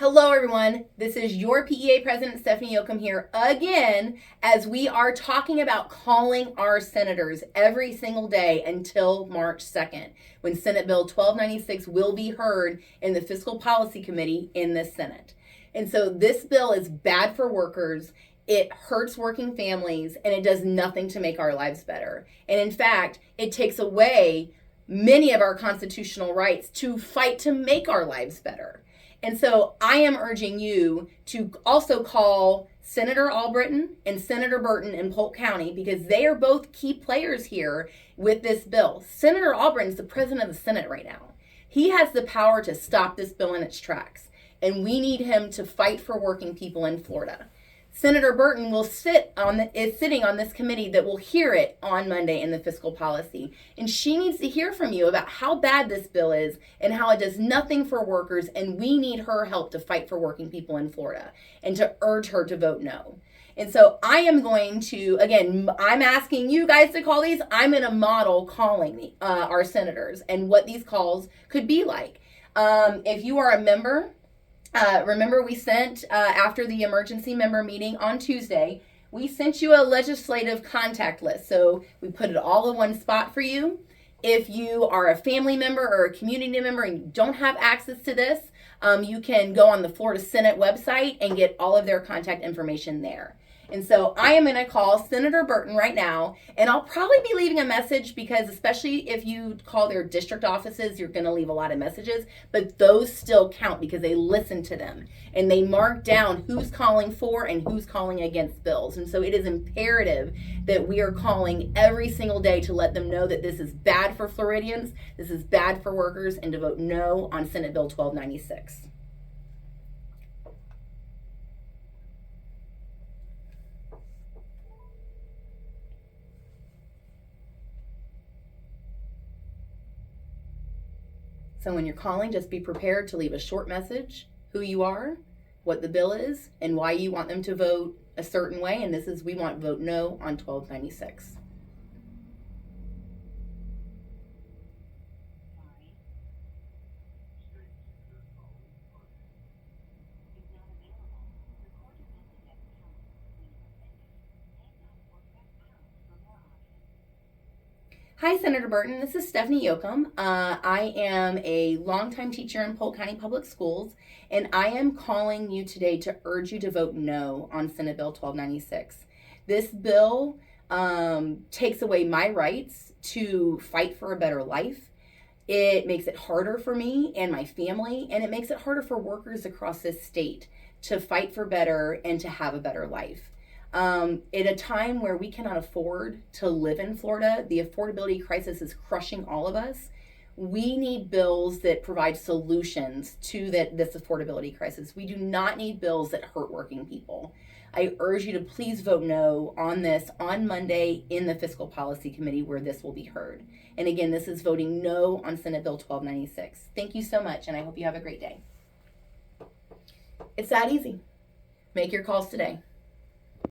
Hello everyone, this is your PEA President Stephanie Yoakum here again as we are talking about calling our senators every single day until March 2nd when Senate Bill 1296 will be heard in the Fiscal Policy Committee in the Senate. And so this bill is bad for workers, it hurts working families, and it does nothing to make our lives better. And in fact, it takes away many of our constitutional rights to fight to make our lives better. And so I am urging you to also call Senator Albritton and Senator Burton in Polk County because they are both key players here with this bill. Senator Albritton is the president of the Senate right now. He has the power to stop this bill in its tracks, and we need him to fight for working people in Florida. Senator Burton is sitting on this committee that will hear it on Monday in the fiscal policy. And she needs to hear from you about how bad this bill is and how it does nothing for workers. And we need her help to fight for working people in Florida and to urge her to vote no. And so I am going to, again, I'm asking you guys to call these. I'm going to model calling our senators and what these calls could be like. If you are a member, remember we sent, after the emergency member meeting on Tuesday, we sent you a legislative contact list. So we put it all in one spot for you. If you are a family member or a community member and you don't have access to this, you can go on the Florida Senate website and get all of their contact information there. And so I am going to call Senator Burton right now, and I'll probably be leaving a message because especially if you call their district offices, you're going to leave a lot of messages, but those still count because they listen to them and they mark down who's calling for and who's calling against bills. And so it is imperative that we are calling every single day to let them know that this is bad for Floridians, this is bad for workers, and to vote no on Senate Bill 1296. So when you're calling, just be prepared to leave a short message, who you are, what the bill is, and why you want them to vote a certain way. And this is, we want vote no on 1296. Hi, Senator Burton. This is Stephanie Yoakum. I am a longtime teacher in Polk County Public Schools, and I am calling you today to urge you to vote no on Senate Bill 1296. This bill takes away my rights to fight for a better life. It makes it harder for me and my family, and it makes it harder for workers across this state to fight for better and to have a better life. At a time where we cannot afford to live in Florida, the affordability crisis is crushing all of us. We need bills that provide solutions to this affordability crisis. We do not need bills that hurt working people. I urge you to please vote no on this on Monday in the Fiscal Policy Committee where this will be heard. And again, this is voting no on Senate Bill 1296. Thank you so much, and I hope you have a great day. It's that easy. Make your calls today.